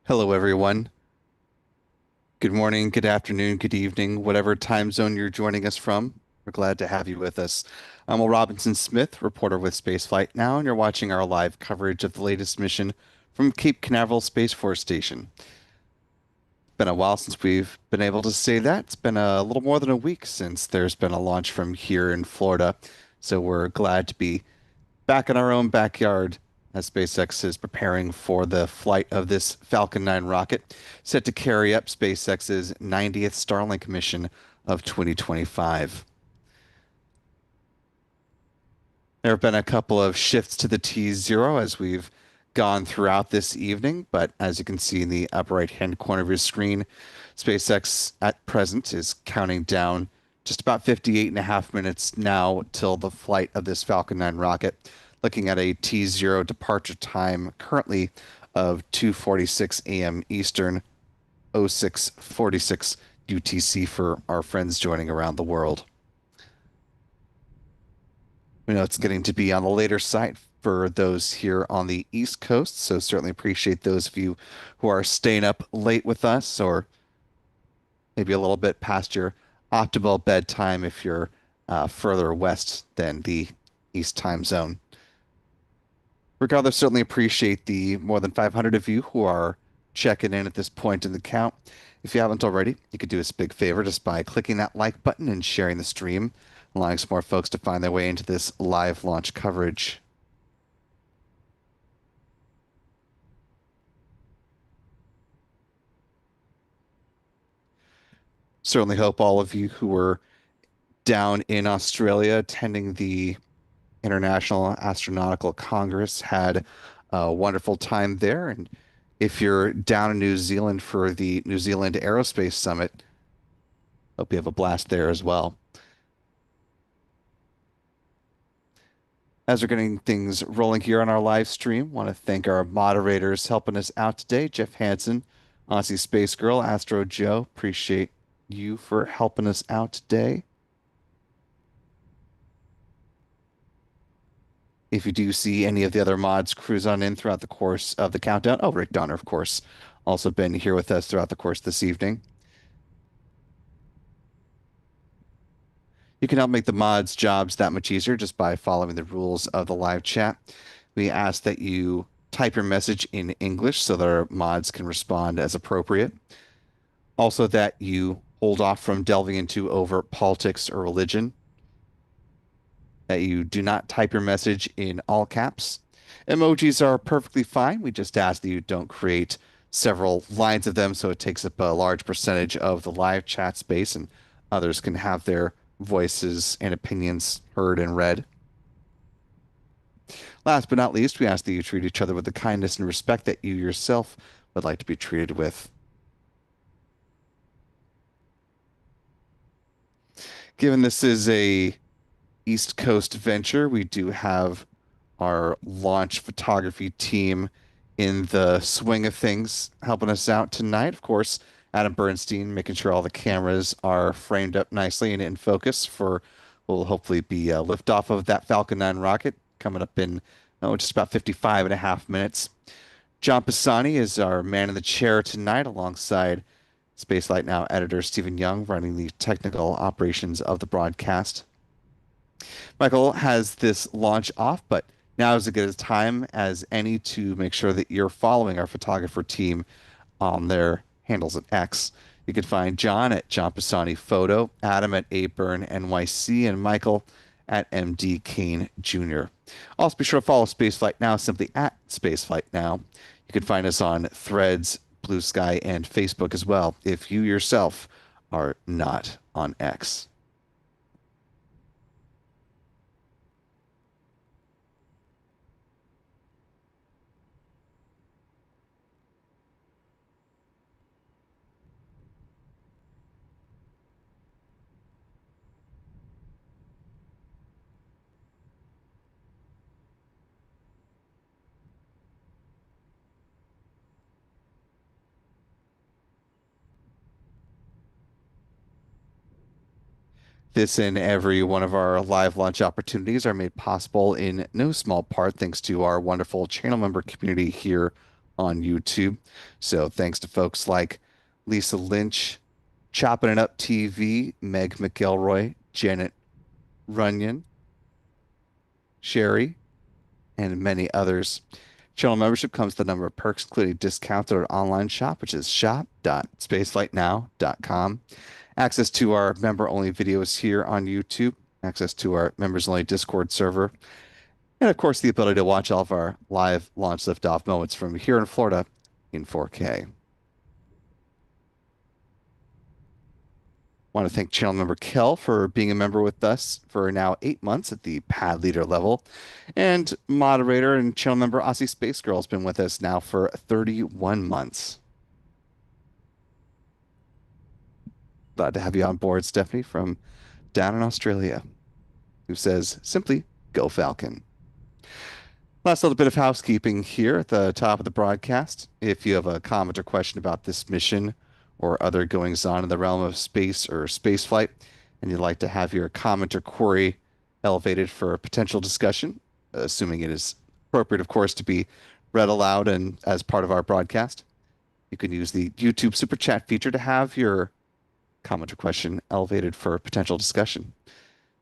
Hello, everyone. Good morning, good afternoon, good evening, whatever time zone you're joining us from. We're glad to have you with us. I'm Will Robinson Smith, reporter with Spaceflight Now, and you're watching our live coverage of the latest mission from Cape Canaveral Space Force Station. Been a while since we've been able to say that. It's been a little more than a week since there's been a launch from here in Florida. So we're glad to be back in our own backyard as SpaceX is preparing for the flight of this Falcon 9 rocket, set to carry up SpaceX's 90th Starlink mission of 2025. There have been a couple of shifts to the T0 as we've gone throughout this evening, but as you can see in the upper right-hand corner of your screen, SpaceX at present is counting down just about 58 and a half minutes now till the flight of this Falcon 9 rocket, looking at a T0 departure time currently of 2:46 a.m. Eastern, 06:46 UTC for our friends joining around the world. We know it's getting to be on the later side for those here on the East Coast, so certainly appreciate those of you who are staying up late with us, or maybe a little bit past your optimal bedtime if you're further west than the East time zone. Regardless, certainly appreciate the more than 500 of you who are checking in at this point in the count. If you haven't already, you could do us a big favor just by clicking that like button and sharing the stream, allowing some more folks to find their way into this live launch coverage. Certainly hope all of you who were down in Australia attending the International Astronautical Congress had a wonderful time there. And if you're down in New Zealand for the New Zealand Aerospace Summit, hope you have a blast there as well. As we're getting things rolling here on our live stream, want to thank our moderators helping us out today. Jeff Hansen, Aussie Space Girl, Astro Joe, appreciate you for helping us out today. If you do see any of the other mods cruise on in throughout the course of the countdown, oh, Rick Donner, of course, also been here with us throughout the course this evening. You can help make the mods' jobs that much easier just by following the rules of the live chat. We ask that you type your message in English so that our mods can respond as appropriate. Also, that you hold off from delving into overt politics or religion. That you do not type your message in all caps. Emojis are perfectly fine. We just ask that you don't create several lines of them so it takes up a large percentage of the live chat space and others can have their voices and opinions heard and read. Last but not least, we ask that you treat each other with the kindness and respect that you yourself would like to be treated with. Given this is a East Coast venture, we do have our launch photography team in the swing of things helping us out tonight. Of course, Adam Bernstein making sure all the cameras are framed up nicely and in focus for will hopefully be liftoff of that Falcon 9 rocket coming up in just about 55 and a half minutes. John Pisani is our man in the chair tonight alongside Spacelight Now editor Stephen Young running the technical operations of the broadcast. Michael has this launch off, but now is as good a time as any to make sure that you're following our photographer team on their handles at X. You can find John at John Pisani Photo, Adam at Aburn NYC, and Michael at MD Kane Jr. Also, be sure to follow Spaceflight Now simply at Spaceflight Now. You can find us on Threads, Blue Sky, and Facebook as well if you yourself are not on X. This and every one of our live launch opportunities are made possible in no small part thanks to our wonderful channel member community here on YouTube. So thanks to folks like Lisa Lynch, Chopping It Up TV, Meg McElroy, Janet Runyon, Sherry, and many others. Channel membership comes with a number of perks, including discounts at our online shop, which is shop.spaceflightnow.com. Access to our member-only videos here on YouTube, access to our members-only Discord server, and of course, the ability to watch all of our live launch liftoff moments from here in Florida in 4K. Want to thank channel member Kel for being a member with us for now 8 months at the pad leader level. And moderator and channel member Aussie Space Girl has been with us now for 31 months. Glad to have you on board, Stephanie, from down in Australia, who says simply, go Falcon. Last little bit of housekeeping here at the top of the broadcast. If you have a comment or question about this mission or other goings on in the realm of space or spaceflight, and you'd like to have your comment or query elevated for potential discussion, assuming it is appropriate, of course, to be read aloud and as part of our broadcast, you can use the YouTube Super Chat feature to have your comment or question elevated for potential discussion.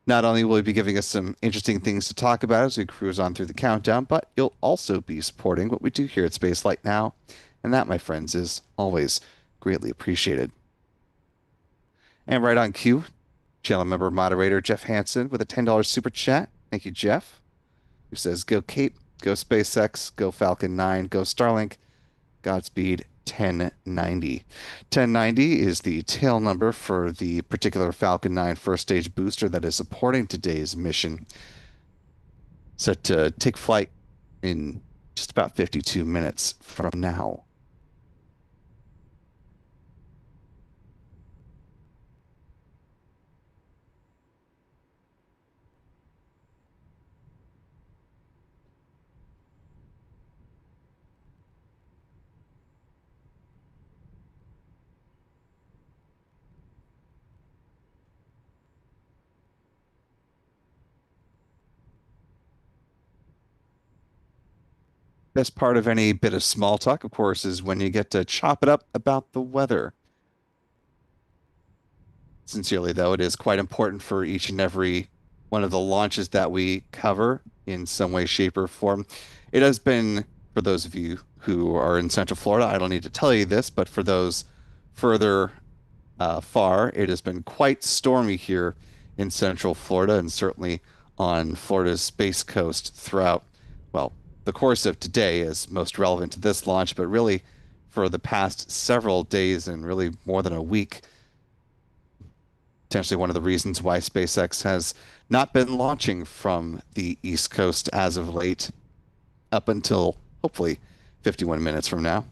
Not only will you be giving us some interesting things to talk about as we cruise on through the countdown, but you'll also be supporting what we do here at Spaceflight Now. And that, my friends, is always greatly appreciated. And right on cue, channel member moderator Jeff Hansen with a $10 super chat. Thank you, Jeff, who says, go Cape, go SpaceX, go Falcon 9, go Starlink, Godspeed 1090. 1090 is the tail number for the particular Falcon 9 first stage booster that is supporting today's mission. Set to take flight in just about 52 minutes from now. Best part of any bit of small talk, of course, is when you get to chop it up about the weather. Sincerely, though, it is quite important for each and every one of the launches that we cover in some way, shape, or form. It has been, for those of you who are in Central Florida, I don't need to tell you this, but for those further far, it has been quite stormy here in Central Florida and certainly on Florida's Space Coast throughout, well, the course of today is most relevant to this launch, but really for the past several days and really more than a week, potentially one of the reasons why SpaceX has not been launching from the East Coast as of late, up until hopefully 51 minutes from now.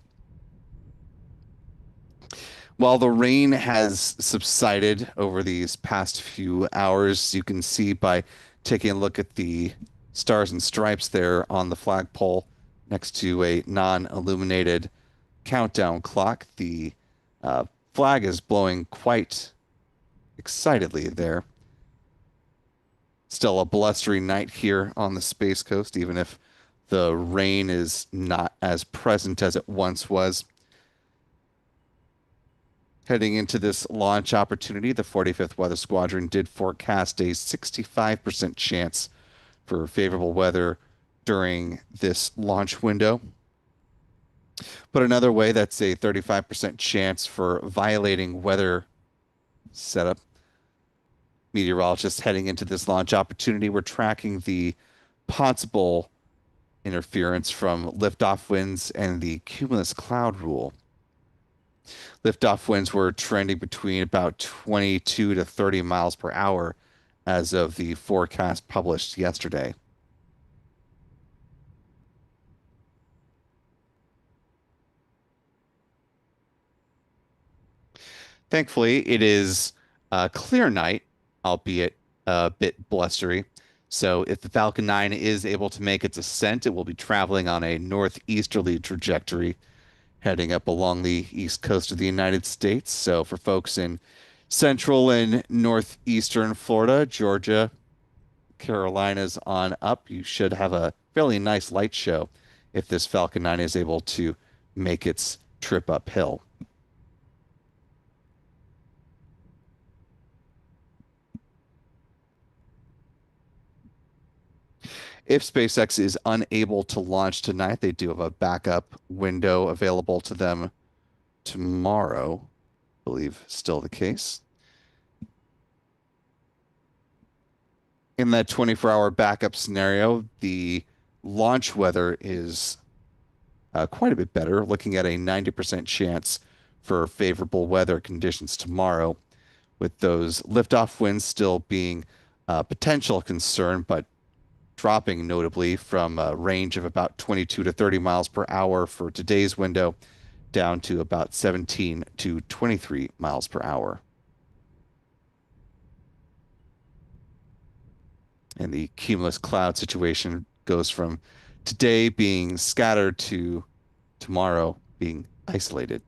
While the rain has subsided over these past few hours, you can see by taking a look at the stars and stripes there on the flagpole next to a non-illuminated countdown clock. The flag is blowing quite excitedly there. Still a blustery night here on the Space Coast, even if the rain is not as present as it once was. Heading into this launch opportunity, the 45th Weather Squadron did forecast a 65% chance for favorable weather during this launch window. Put another way, that's a 35% chance for violating weather setup. Meteorologists heading into this launch opportunity, we're tracking the possible interference from liftoff winds and the cumulus cloud rule. Liftoff winds were trending between about 22 to 30 miles per hour as of the forecast published yesterday. Thankfully, it is a clear night, albeit a bit blustery. So if the Falcon 9 is able to make its ascent, it will be traveling on a northeasterly trajectory, heading up along the east coast of the United States. So for folks in central and northeastern Florida, Georgia, Carolinas on up, you should have a fairly nice light show if this Falcon 9 is able to make its trip uphill. If SpaceX is unable to launch tonight, they do have a backup window available to them tomorrow. I believe still the case. In that 24-hour backup scenario, the launch weather is quite a bit better, looking at a 90% chance for favorable weather conditions tomorrow, with those liftoff winds still being a potential concern, but dropping notably from a range of about 22 to 30 miles per hour for today's window down to about 17 to 23 miles per hour. And the cumulus cloud situation goes from today being scattered to tomorrow being isolated.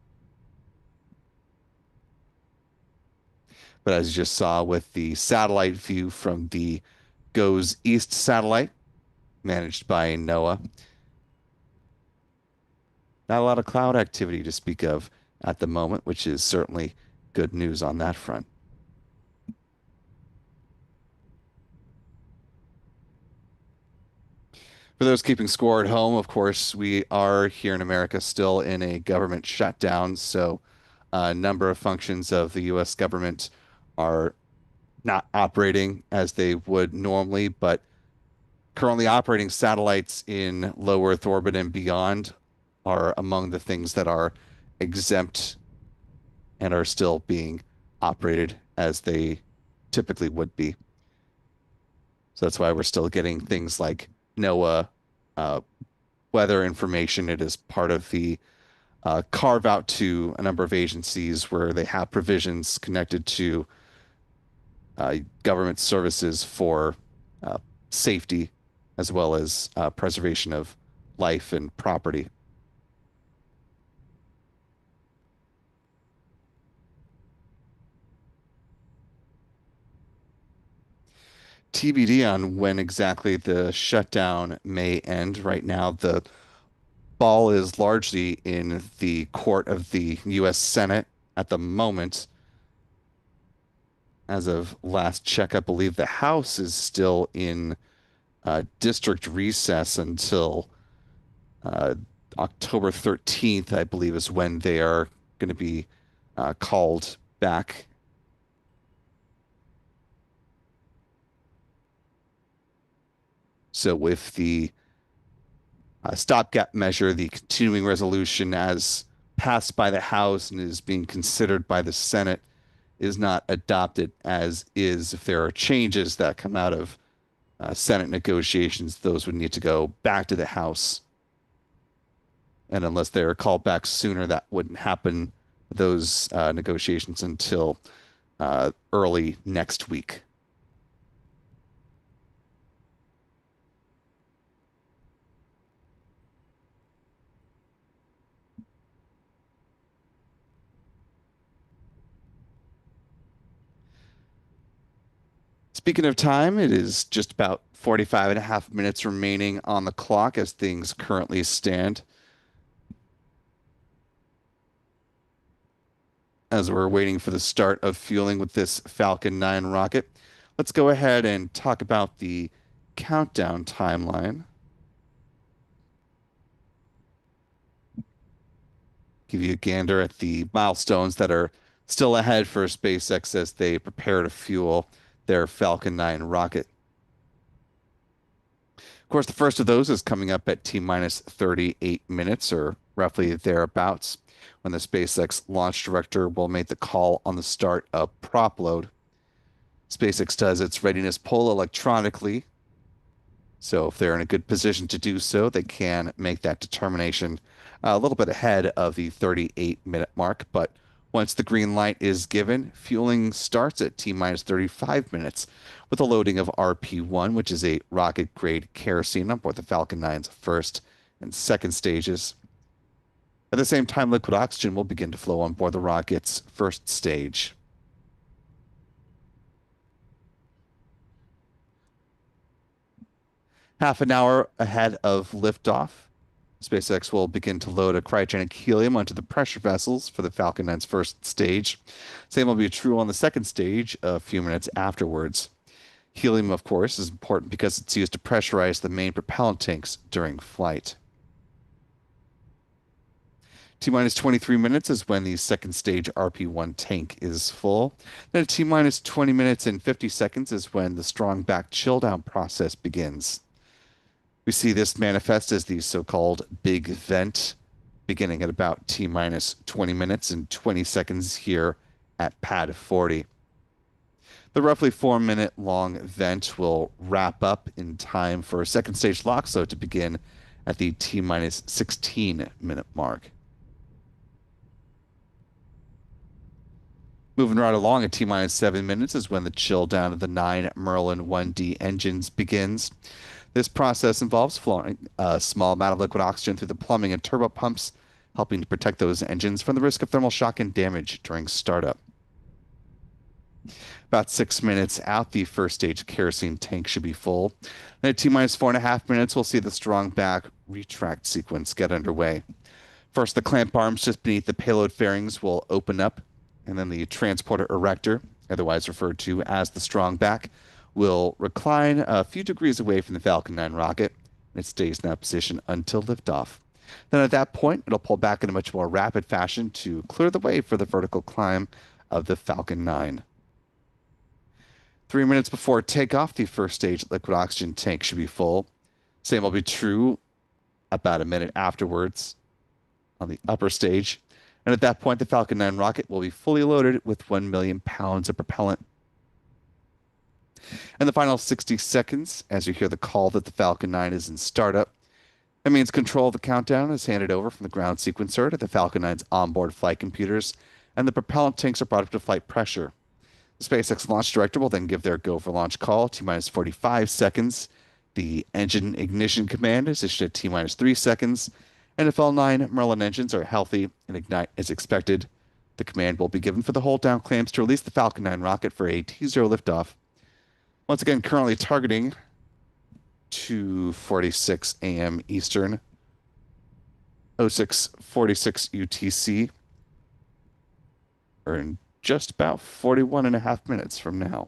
But as you just saw with the satellite view from the GOES East satellite managed by NOAA, not a lot of cloud activity to speak of at the moment, which is certainly good news on that front. For those keeping score at home, of course, we are here in America still in a government shutdown. So a number of functions of the U.S. government are not operating as they would normally, but currently operating satellites in low Earth orbit and beyond are among the things that are exempt and are still being operated as they typically would be. So that's why we're still getting things like NOAA uh, weather information. It is part of the carve out to a number of agencies where they have provisions connected to government services for uh, safety as well as preservation of life and property. TBD on when exactly the shutdown may end. Right now, the ball is largely in the court of the U.S. Senate at the moment. As of last check, I believe the House is still in district recess until uh, October 13th, I believe, is when they are going to be called back. So, with the stopgap measure, the continuing resolution as passed by the House and is being considered by the Senate is not adopted as is. If there are changes that come out of Senate negotiations, those would need to go back to the House. And unless they're called back sooner, that wouldn't happen, those negotiations, until early next week. Speaking of time, it is just about 45 and a half minutes remaining on the clock as things currently stand. As we're waiting for the start of fueling with this Falcon 9 rocket, let's go ahead and talk about the countdown timeline. Give you a gander at the milestones that are still ahead for SpaceX as they prepare to fuel their Falcon 9 rocket. Of course, the first of those is coming up at T minus 38 minutes or roughly thereabouts when the SpaceX launch director will make the call on the start of prop load. SpaceX does its readiness poll electronically, so if they're in a good position to do so, they can make that determination a little bit ahead of the 38-minute mark. But once the green light is given, fueling starts at T minus 35 minutes with a loading of RP1, which is a rocket grade kerosene on board the Falcon 9's first and second stages. At the same time, liquid oxygen will begin to flow on board the rocket's first stage. Half an hour ahead of liftoff, SpaceX will begin to load a cryogenic helium onto the pressure vessels for the Falcon 9's first stage. Same will be true on the second stage a few minutes afterwards. Helium, of course, is important because it's used to pressurize the main propellant tanks during flight. T minus 23 minutes is when the second stage RP1 tank is full. Then at T minus 20 minutes and 50 seconds is when the strong back chill down process begins. We see this manifest as the so-called big vent, beginning at about T minus 20 minutes and 20 seconds here at pad 40. The roughly 4 minute long vent will wrap up in time for a second stage LOXO to begin at the T minus 16 minute mark. Moving right along at T minus 7 minutes is when the chill down of the 9 Merlin 1D engines begins. This process involves flowing a small amount of liquid oxygen through the plumbing and turbo pumps, helping to protect those engines from the risk of thermal shock and damage during startup. About 6 minutes out, the first stage kerosene tank should be full. Then at T minus 4.5 minutes, we'll see the strong back retract sequence get underway. First, the clamp arms just beneath the payload fairings will open up, and then the transporter erector, otherwise referred to as the strong back, will recline a few degrees away from the Falcon 9 rocket, and it stays in that position until liftoff. Then at that point, it'll pull back in a much more rapid fashion to clear the way for the vertical climb of the Falcon 9. 3 minutes before takeoff, the first stage liquid oxygen tank should be full. Same will be true about a minute afterwards on the upper stage. And at that point, the Falcon 9 rocket will be fully loaded with 1 million pounds of propellant. And the final 60 seconds, as you hear the call that the Falcon 9 is in startup, that means control of the countdown is handed over from the ground sequencer to the Falcon 9's onboard flight computers, and the propellant tanks are brought up to flight pressure. The SpaceX launch director will then give their go for launch call, T minus 45 seconds. The engine ignition command is issued at T minus 3 seconds. And if all 9 Merlin engines are healthy and ignite as expected, the command will be given for the hold down clamps to release the Falcon 9 rocket for a T0 liftoff. Once again, currently targeting 2:46 a.m. Eastern, 06:46 UTC, or in just about 41.5 minutes from now.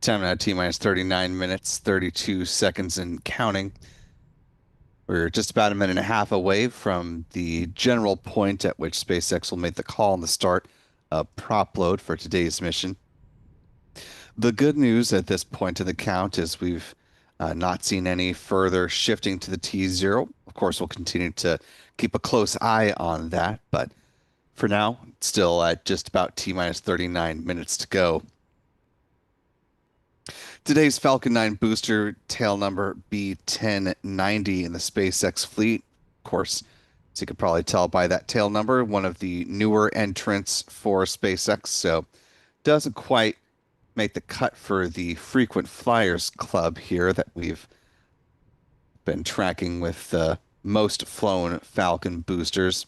Time now T minus 39 minutes, 32 seconds and counting. We're just about a minute and a half away from the general point at which SpaceX will make the call on the start of prop load for today's mission. The good news at this point in the count is we've Not seeing any further shifting to the T0. Of course, we'll continue to keep a close eye on that, but for now, still at just about T minus 39 minutes to go. Today's Falcon 9 booster tail number B1090 in the SpaceX fleet. Of course, as you could probably tell by that tail number, one of the newer entrants for SpaceX, so doesn't quite make the cut for the frequent flyers club here that we've been tracking with the most flown Falcon boosters.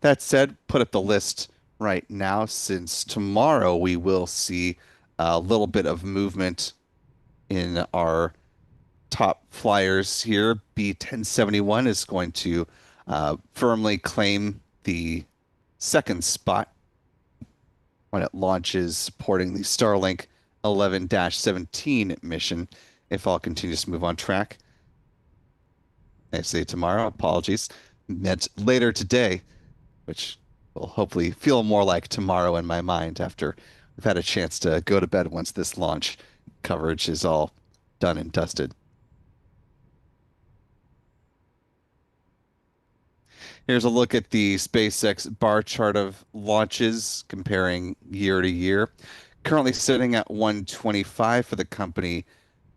That said, put up the list right now since tomorrow we will see a little bit of movement in our top flyers here. B1071 is going to firmly claim the second spot when it launches supporting the Starlink 11-17 mission if all continues to move on track. I say tomorrow, apologies. Meant later today, which will hopefully feel more like tomorrow in my mind after we've had a chance to go to bed once this launch coverage is all done and dusted. Here's a look at the SpaceX bar chart of launches comparing year to year. Currently sitting at 125 for the company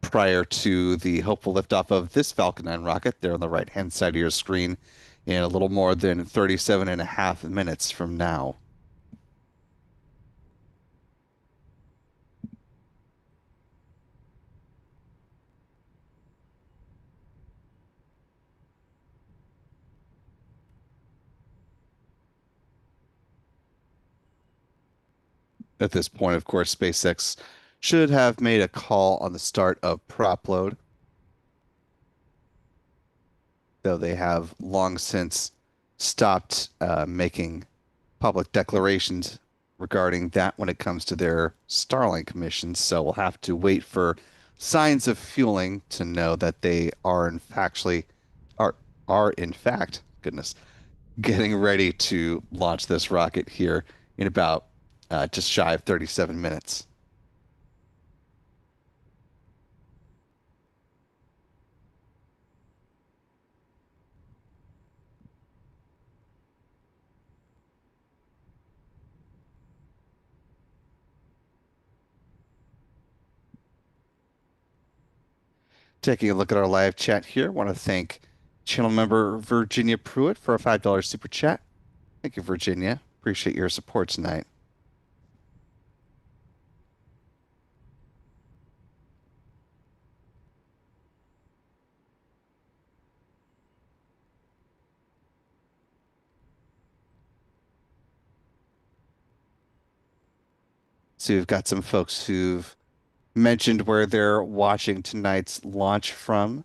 prior to the hopeful liftoff of this Falcon 9 rocket there on the right-hand side of your screen in a little more than 37 and a half minutes from now. At this point, of course, SpaceX should have made a call on the start of prop load, though they have long since stopped making public declarations regarding that when it comes to their Starlink missions. So we'll have to wait for signs of fueling to know that they are in factually are in fact, goodness, getting ready to launch this rocket here in about just shy of 37 minutes. Taking a look at our live chat here, want to thank channel member Virginia Pruitt for a $5 super chat. Thank you, Virginia. Appreciate your support tonight. So we've got some folks who've mentioned where they're watching tonight's launch from.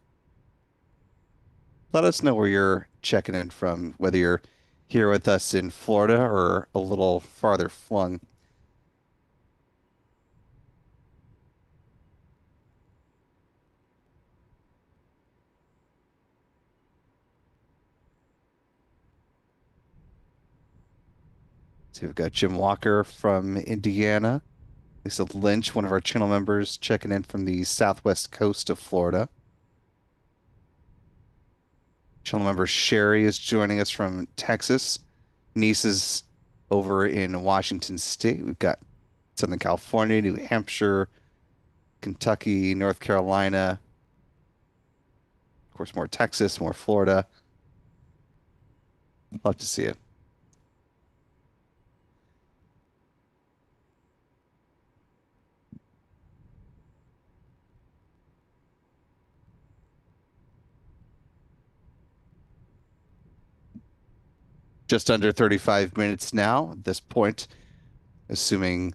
Let us know where you're checking in from, whether you're here with us in Florida or a little farther flung. So we've got Jim Walker from Indiana, Lisa Lynch, one of our channel members, checking in from the southwest coast of Florida. Channel member Sherry is joining us from Texas. Niece is over in Washington State. We've got Southern California, New Hampshire, Kentucky, North Carolina, of course, more Texas, more Florida. Love to see it. Just under 35 minutes now at this point, assuming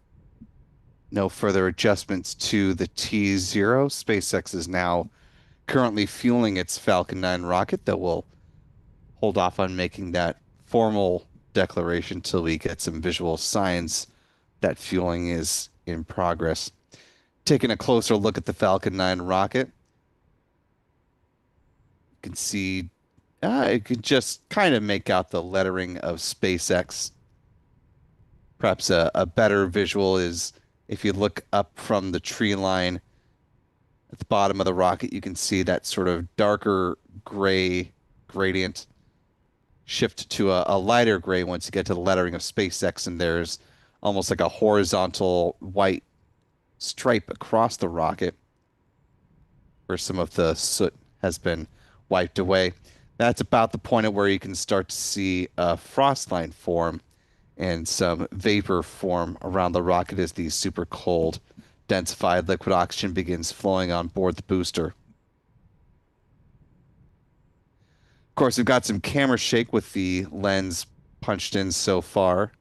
no further adjustments to the T0. SpaceX is now currently fueling its Falcon 9 rocket that will hold off on making that formal declaration till we get some visual signs that fueling is in progress. Taking a closer look at the Falcon 9 rocket, you can see you can just kind of make out the lettering of SpaceX. Perhaps a better visual is if you look up from the tree line At the bottom of the rocket, you can see that sort of darker gray gradient shift to a lighter gray once you get to the lettering of SpaceX, and there's almost like a horizontal white stripe across the rocket where some of the soot has been wiped away. That's about the point at where you can start to see a frost line form and some vapor form around the rocket as the super cold, densified liquid oxygen begins flowing on board the booster. Of course, we've got some camera shake with the lens punched in so far.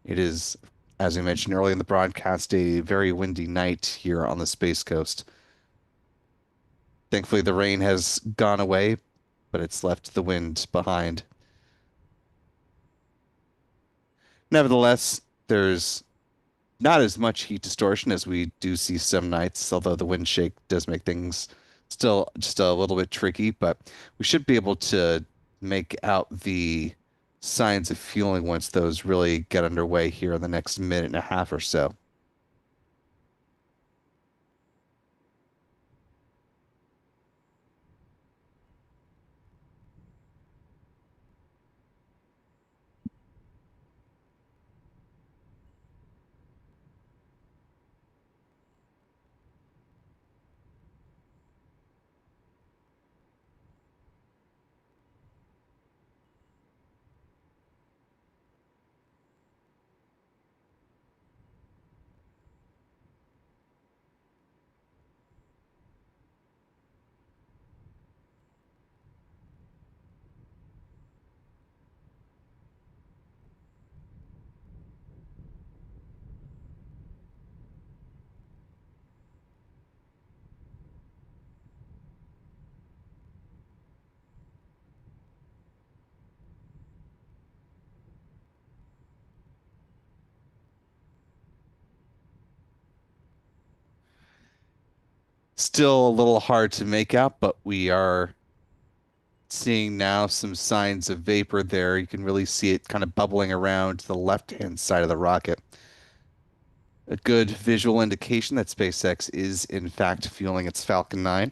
It is, as we mentioned earlier in the broadcast, a very windy night here on the Space Coast. Thankfully, the rain has gone away, but it's left the wind behind. Nevertheless, there's not as much heat distortion as we do see some nights, although the wind shake does make things still just a little bit tricky, but we should be able to make out the signs of fueling once those really get underway here in the next minute and a half or so. Still a little hard to make out, but we are seeing now some signs of vapor there. You can really see it kind of bubbling around to the left-hand side of the rocket. A good visual indication that SpaceX is in fact fueling its Falcon 9,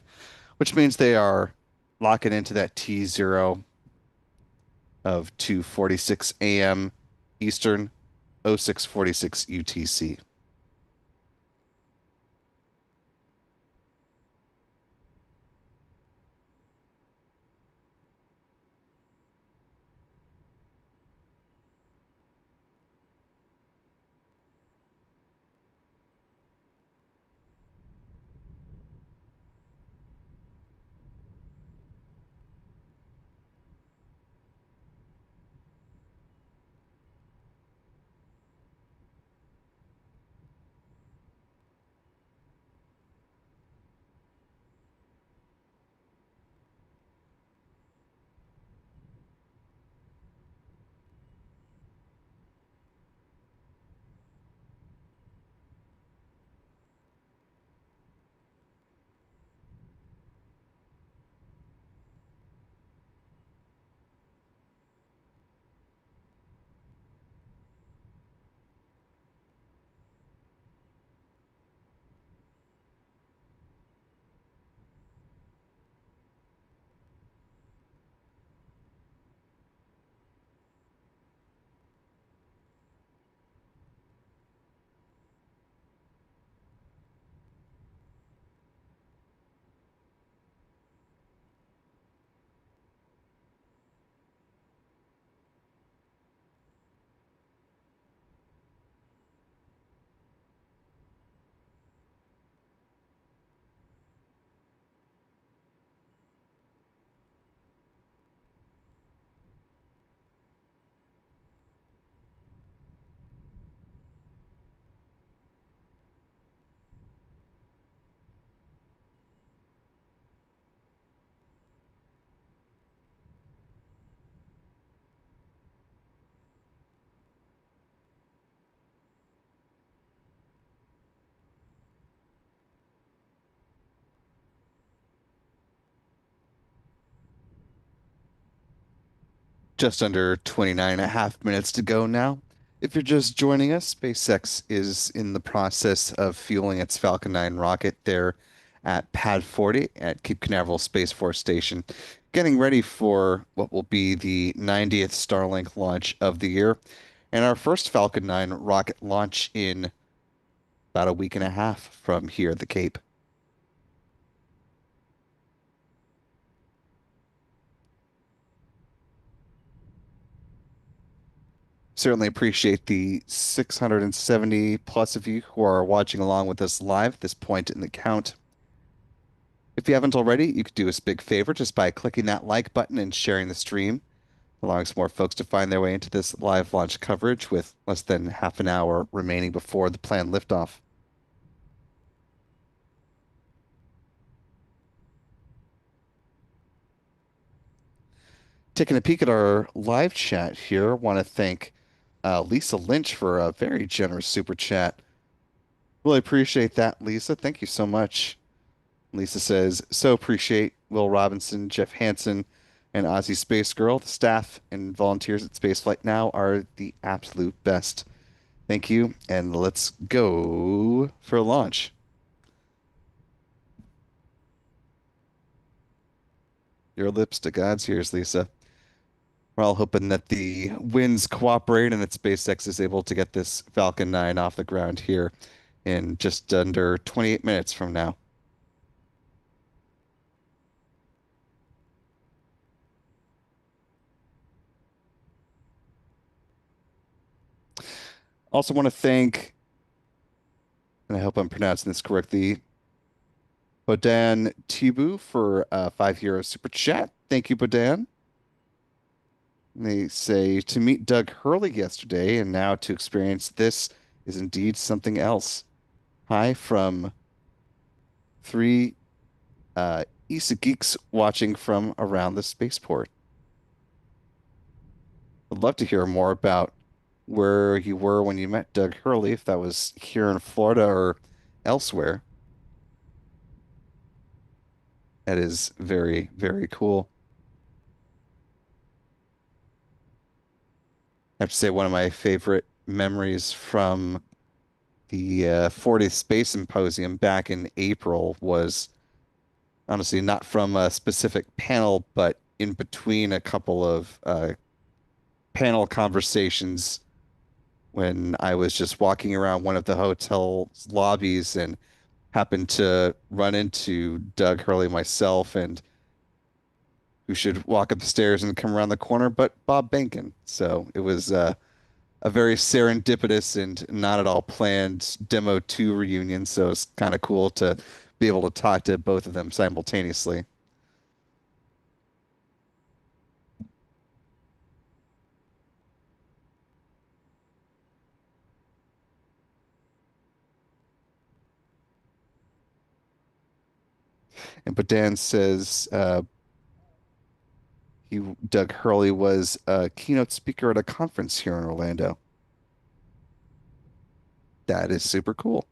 which means they are locking into that T0 of 2:46 a.m. Eastern, 0646 UTC. Just under 29 and a half minutes to go now. If you're just joining us, SpaceX is in the process of fueling its Falcon 9 rocket there at Pad 40 at Cape Canaveral Space Force Station, getting ready for what will be the 90th Starlink launch of the year and our first Falcon 9 rocket launch in about a week and a half from here at the Cape. Certainly appreciate the 670 plus of you who are watching along with us live at this point in the count. If you haven't already, you could do us a big favor just by clicking that like button and sharing the stream, allowing some more folks to find their way into this live launch coverage with less than half an hour remaining before the planned liftoff. Taking a peek at our live chat here, want to thank Lisa Lynch for a very generous super chat. Really appreciate that, Lisa. Thank you so much. Lisa says, so appreciate Will Robinson, Jeff Hansen, and Aussie Space Girl. The staff and volunteers at Spaceflight now are the absolute best. Thank you, and let's go for launch. Your lips to God's ears, Lisa. We're all hoping that the winds cooperate and that SpaceX is able to get this Falcon 9 off the ground here in just under 28 minutes from now. Also want to thank, and I hope I'm pronouncing this correctly, Bodan Tibu for a €5 super chat. Thank you, Bodan. They say to meet Doug Hurley yesterday and now to experience this is indeed something else. Hi from three ISA geeks watching from around the spaceport. I'd love to hear more about where you were when you met Doug Hurley, if that was here in Florida or elsewhere. That is very, very cool. I have to say, one of my favorite memories from the 40th Space Symposium back in April was honestly not from a specific panel, but in between a couple of panel conversations when I was just walking around one of the hotel lobbies and happened to run into Doug Hurley myself and who should walk up the stairs and come around the corner, but Bob Bankin. So it was a very serendipitous and not at all planned Demo 2 reunion. So it's kind of cool to be able to talk to both of them simultaneously. And but Dan says Doug Hurley was a keynote speaker at a conference here in Orlando. That is super cool.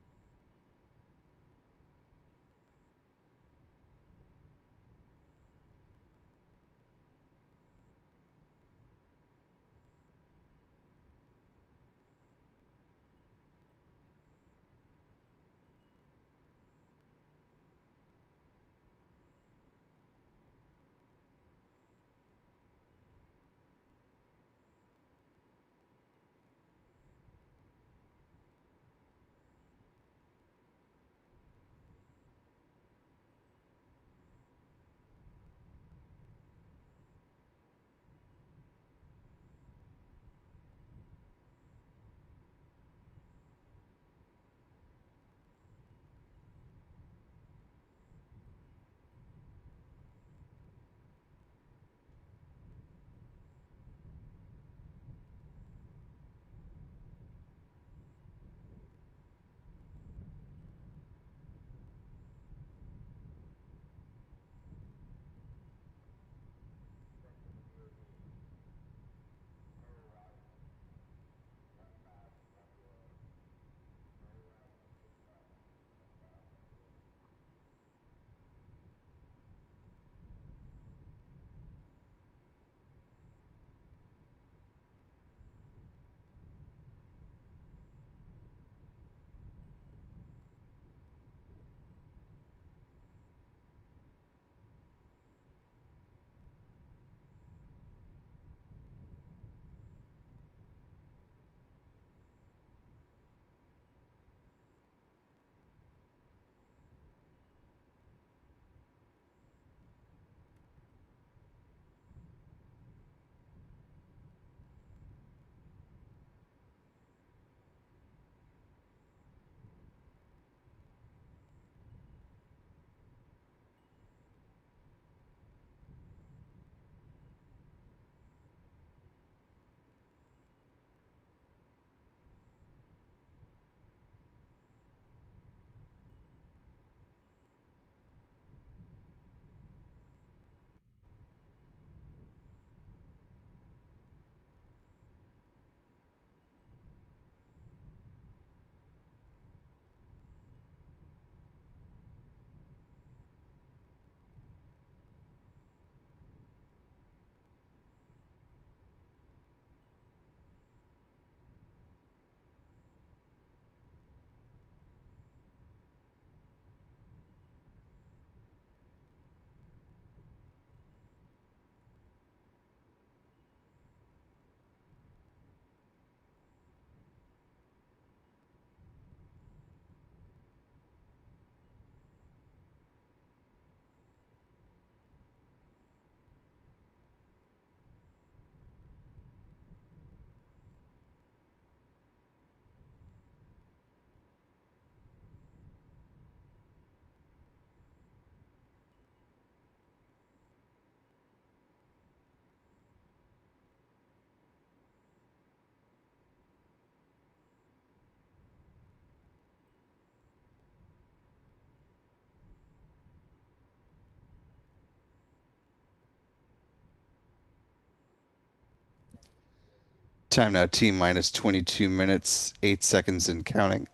Time now, T minus 22 minutes, 8 seconds and counting.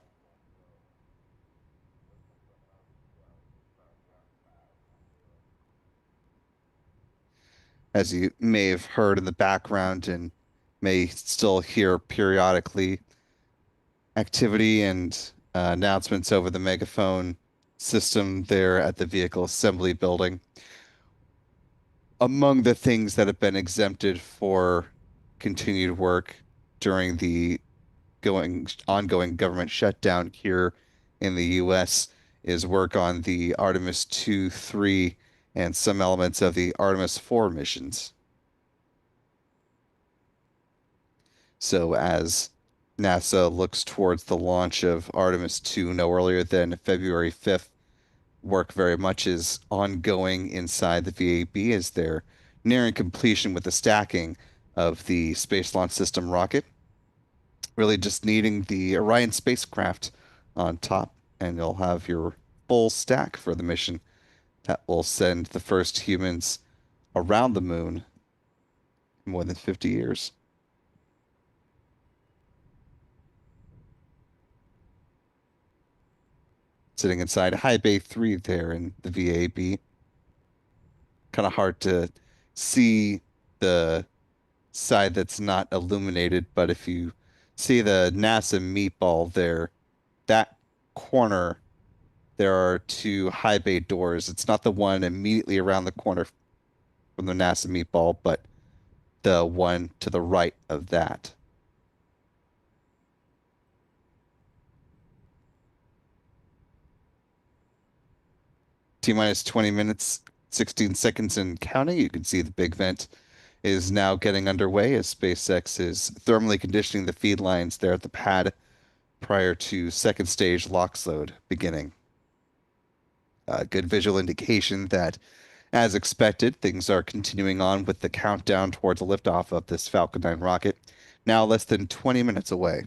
As you may have heard in the background and may still hear periodically, activity and announcements over the megaphone system there at the vehicle assembly building. Among the things that have been exempted for continued work during the going ongoing government shutdown here in the US is work on the Artemis 2, 3, and some elements of the Artemis 4 missions. So as NASA looks towards the launch of Artemis 2 no earlier than February 5th, work very much is ongoing inside the VAB as they're nearing completion with the stacking of the Space Launch System rocket, really just needing the Orion spacecraft on top, and you'll have your full stack for the mission that will send the first humans around the moon in more than 50 years. Sitting inside High Bay 3 there in the VAB. Kind of hard to see the side that's not illuminated, but if you see the NASA meatball there, that corner, there are two high bay doors. It's not the one immediately around the corner from the NASA meatball, but the one to the right of that. T minus 20 minutes, 16 seconds and counting. You can see the big vent is now getting underway as SpaceX is thermally conditioning the feed lines there at the pad prior to second stage LOX load beginning. Good visual indication that, as expected, things are continuing on with the countdown towards the liftoff of this Falcon 9 rocket, now less than 20 minutes away.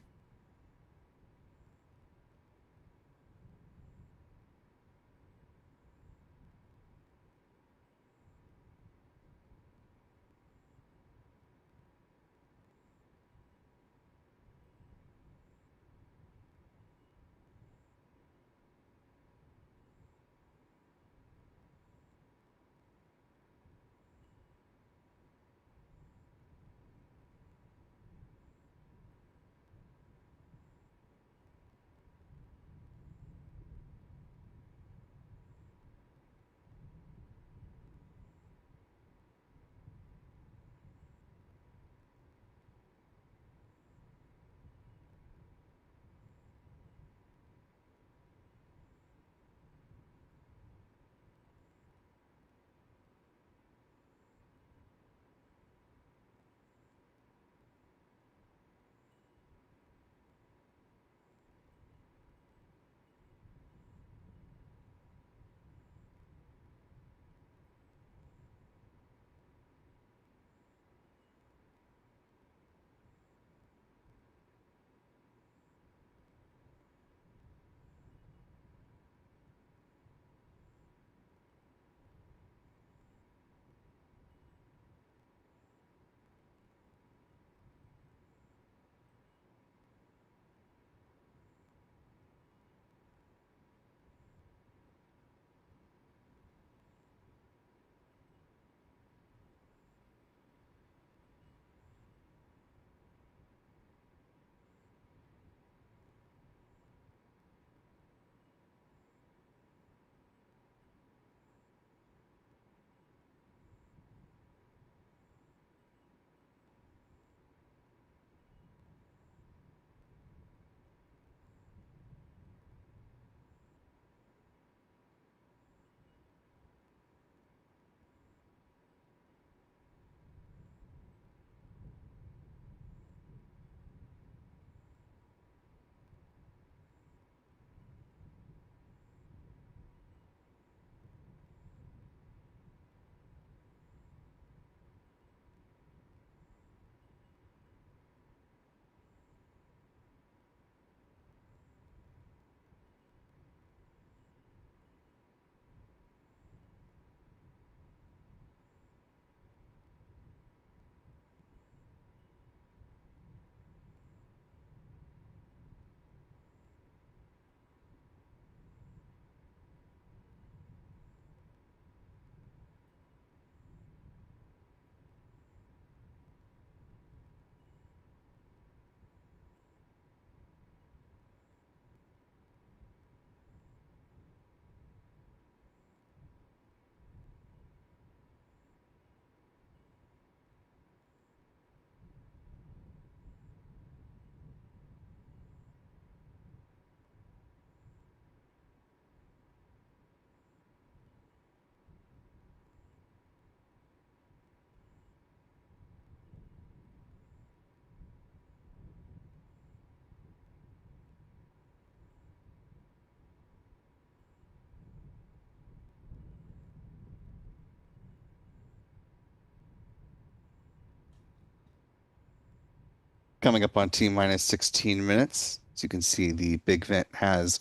Coming up on T minus 16 minutes. As you can see, the big vent has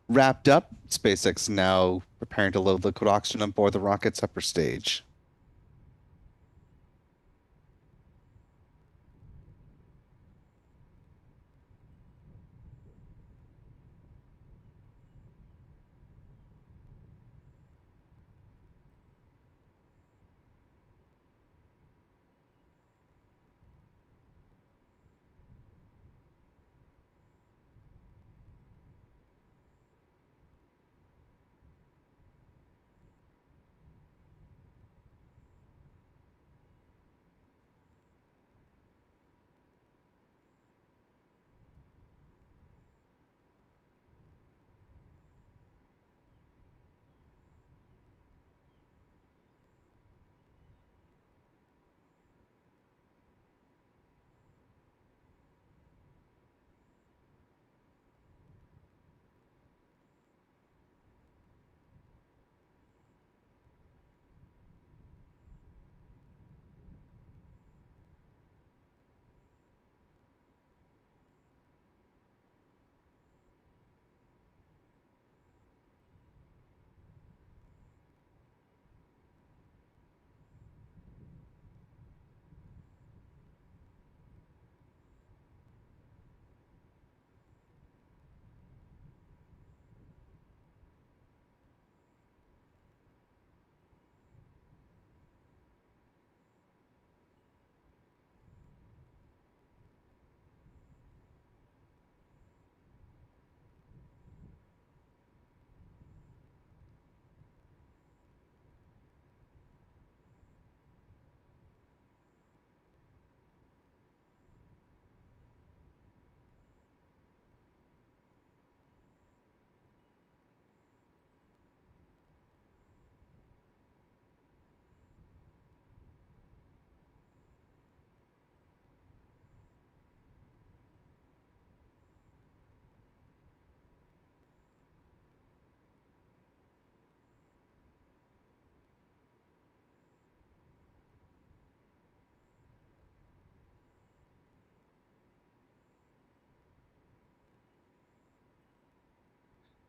wrapped up. SpaceX now preparing to load liquid oxygen on board the rocket's upper stage.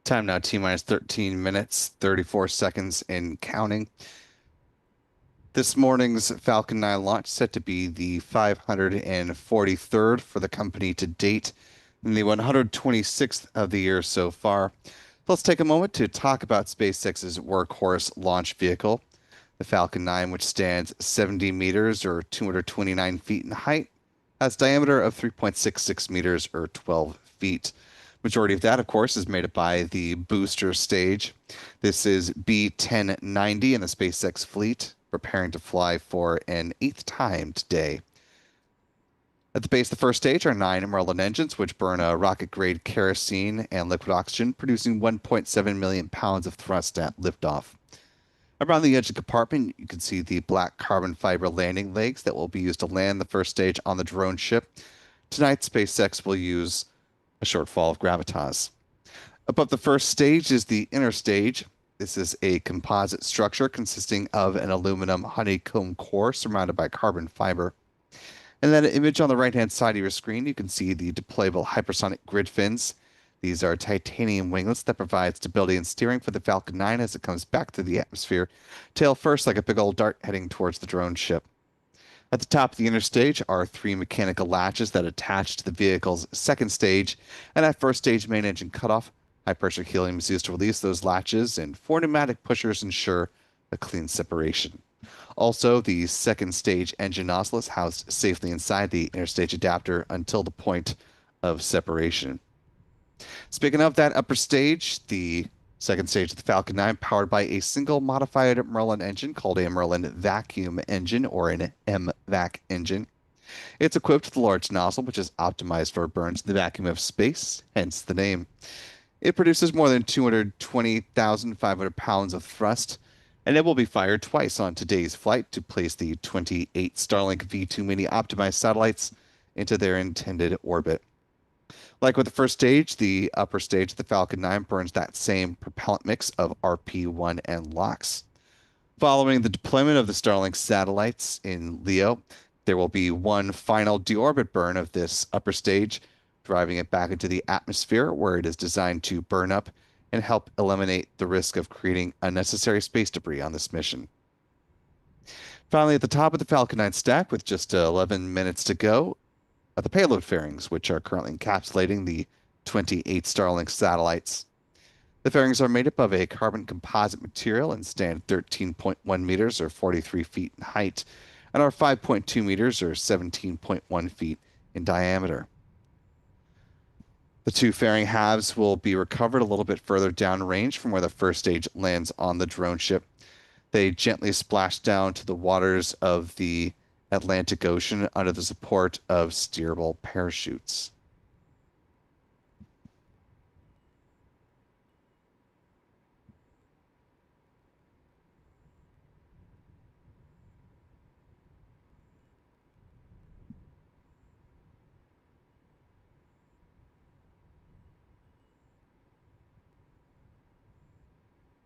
Time now, T minus 13 minutes, 34 seconds and counting. This morning's Falcon 9 launch set to be the 543rd for the company to date and the 126th of the year so far. Let's take a moment to talk about SpaceX's workhorse launch vehicle, the Falcon 9, which stands 70 meters or 229 feet in height, has diameter of 3.66 meters or 12 feet. Majority of that, of course, is made up by the booster stage. This is B1090 in the SpaceX fleet, preparing to fly for an eighth time today. At the base of the first stage are 9 Merlin engines, which burn a rocket-grade kerosene and liquid oxygen, producing 1.7 million pounds of thrust at liftoff. Around the edge of the compartment, you can see the black carbon fiber landing legs that will be used to land the first stage on the drone ship. Tonight, SpaceX will use a short fall of gravitas. Above the first stage is the inner stage. This is a composite structure consisting of an aluminum honeycomb core surrounded by carbon fiber. In that image on the right-hand side of your screen, you can see the deployable hypersonic grid fins. These are titanium winglets that provide stability and steering for the Falcon 9 as it comes back through the atmosphere, tail first like a big old dart heading towards the drone ship. At the top of the inner stage are 3 mechanical latches that attach to the vehicle's second stage, and at first stage main engine cutoff, high pressure helium is used to release those latches, and 4 pneumatic pushers ensure a clean separation. Also, the second stage engine nozzle is housed safely inside the inner stage adapter until the point of separation. Speaking of that upper stage, the second stage of the Falcon 9 powered by a single modified Merlin engine called a Merlin vacuum engine or an MVAC engine. It's equipped with a large nozzle which is optimized for burns in the vacuum of space, hence the name. It produces more than 220,500 pounds of thrust, and it will be fired twice on today's flight to place the 28 Starlink V2 Mini optimized satellites into their intended orbit. Like with the first stage, the upper stage of the Falcon 9 burns that same propellant mix of RP-1 and LOX. Following the deployment of the Starlink satellites in LEO, There will be one final deorbit burn of this upper stage, driving it back into the atmosphere where it is designed to burn up and help eliminate the risk of creating unnecessary space debris on this mission. Finally, at the top of the Falcon 9 stack, with just 11 minutes to go, are the payload fairings, which are currently encapsulating the 28 Starlink satellites. The fairings are made up of a carbon composite material and stand 13.1 meters or 43 feet in height and are 5.2 meters or 17.1 feet in diameter. The two fairing halves will be recovered a little bit further downrange from where the first stage lands on the drone ship. They gently splash down to the waters of the Atlantic Ocean under the support of steerable parachutes.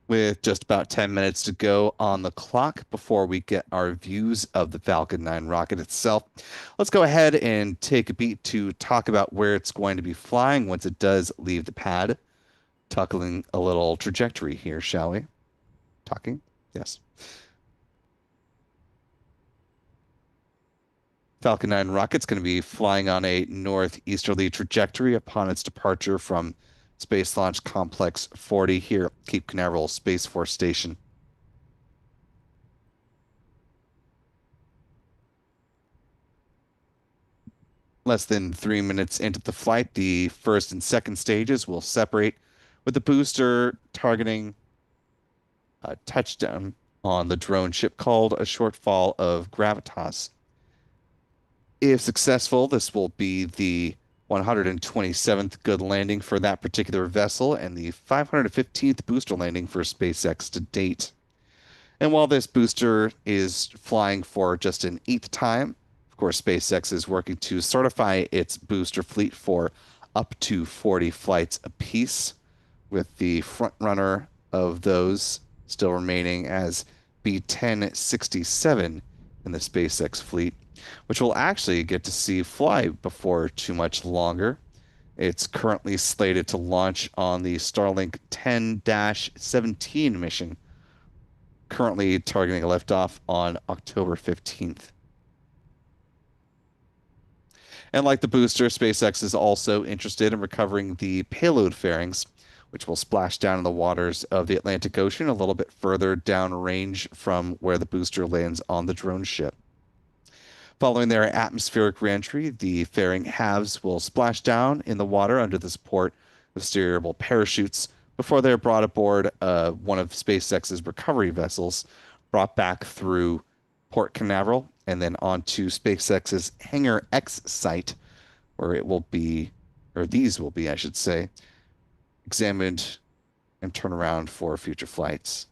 With just about 10 minutes to go on the clock before we get our views of the Falcon 9 rocket itself, let's go ahead and take a beat to talk about where it's going to be flying once it does leave the pad. Tackling a little trajectory here, shall we? Talking? Yes. Falcon 9 rocket's going to be flying on a northeasterly trajectory upon its departure from Space Launch Complex 40 here at Cape Canaveral Space Force Station. Less than 3 minutes into the flight, the first and second stages will separate, with the booster targeting a touchdown on the drone ship called a shortfall of gravitas. If successful, this will be the 127th good landing for that particular vessel and the 515th booster landing for SpaceX to date. And while this booster is flying for just an eighth time, of course, SpaceX is working to certify its booster fleet for up to 40 flights apiece, with the front runner of those still remaining as B-1067 in the SpaceX fleet, which we'll actually get to see fly before too much longer. It's currently slated to launch on the Starlink 10-17 mission, currently targeting a liftoff on October 15th. And like the booster, SpaceX is also interested in recovering the payload fairings, which will splash down in the waters of the Atlantic Ocean a little bit further downrange from where the booster lands on the drone ship. Following their atmospheric reentry, the fairing halves will splash down in the water under the support of steerable parachutes before they're brought aboard one of SpaceX's recovery vessels, brought back through Port Canaveral and then onto SpaceX's Hangar X site, where it will be, or these will be, I should say, examined and turned around for future flights.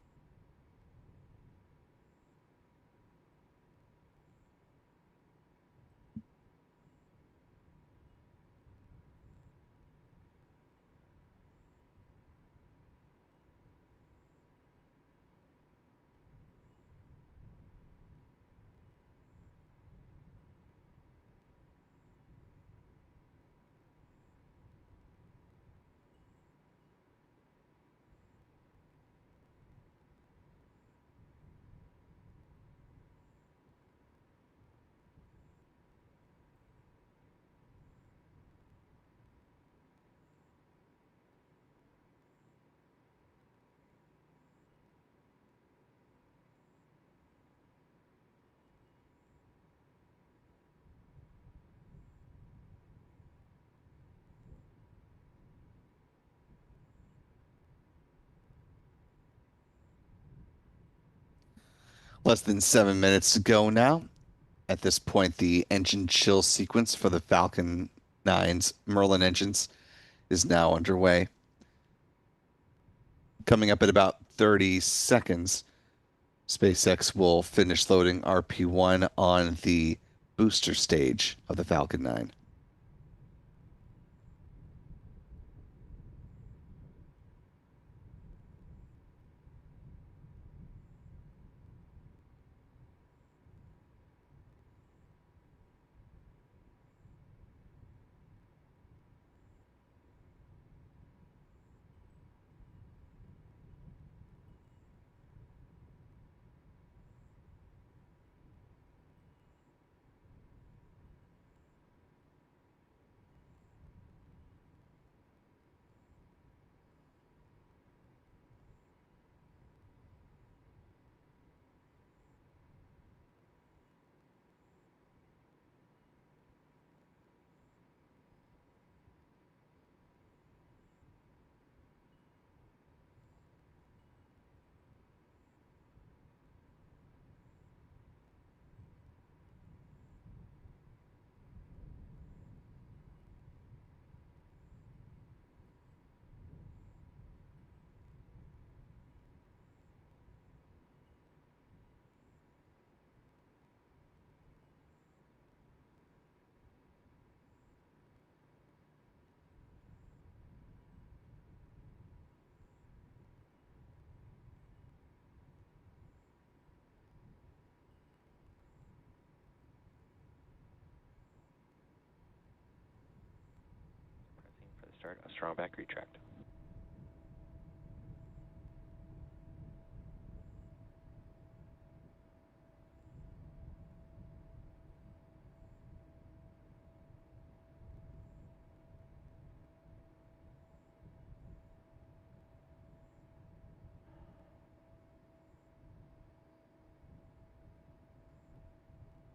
Less than 7 minutes to go now. At this point, the engine chill sequence for the Falcon 9's Merlin engines is now underway. Coming up at about 30 seconds, SpaceX will finish loading RP-1 on the booster stage of the Falcon 9. start a strong back retract.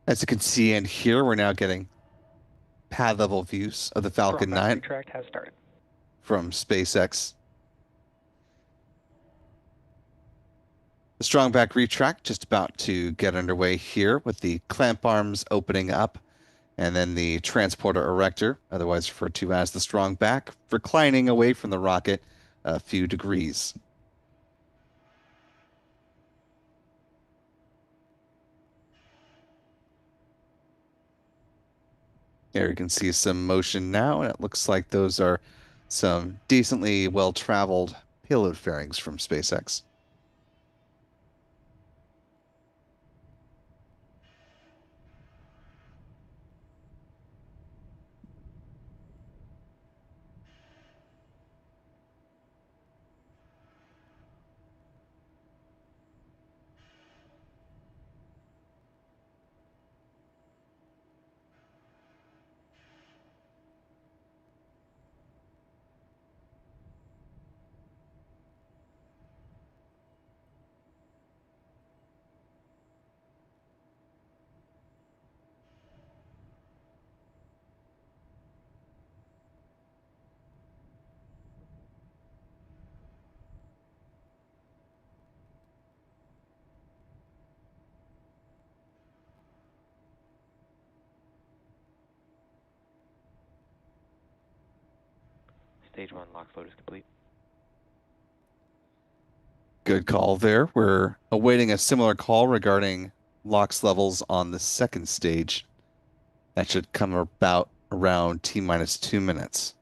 As you can see and hear, we're now getting pad level views of the Falcon Strong back 9 retract has started. from SpaceX. The strong back retract just about to get underway here with the clamp arms opening up and then the transporter erector, otherwise referred to as the strong back, reclining away from the rocket a few degrees. There you can see some motion now, and it looks like those are some decently well-traveled payload fairings from SpaceX. Stage 1 LOX load is complete. Good call there. We're awaiting a similar call regarding LOX levels on the second stage. That should come about around T minus 2 minutes.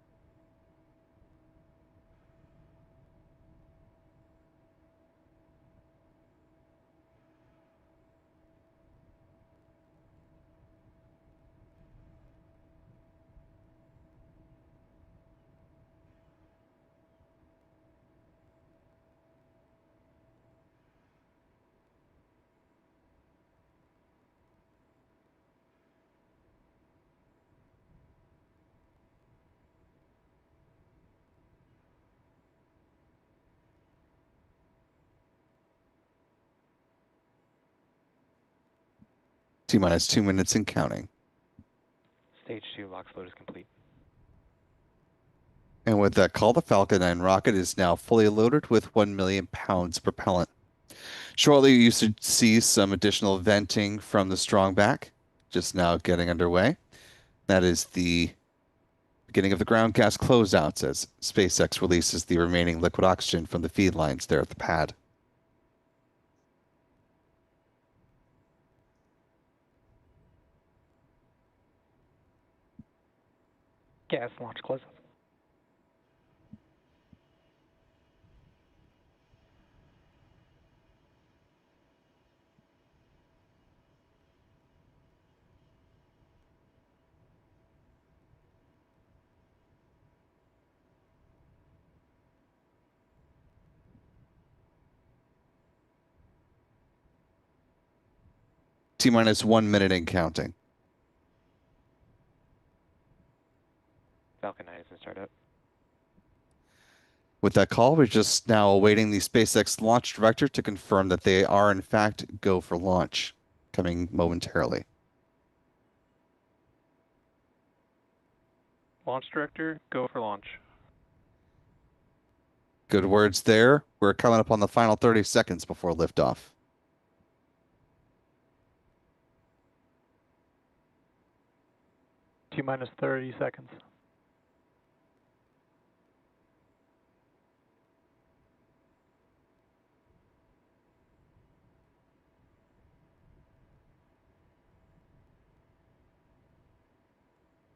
T minus 2 minutes and counting. Stage 2 LOX load is complete. And with that call, the Falcon 9 rocket is now fully loaded with 1 million pounds propellant. Shortly, you should see some additional venting from the strong back, just now getting underway. That is the beginning of the ground gas closeouts as SpaceX releases the remaining liquid oxygen from the feed lines there at the pad. Gas launch closes. T minus 1 minute and counting. Falcon 9 is in startup. With that call, we're just now awaiting the SpaceX launch director to confirm that they are in fact go for launch, coming momentarily. Launch director, go for launch. Good words there. We're coming up on the final 30 seconds before liftoff. T minus 30 seconds.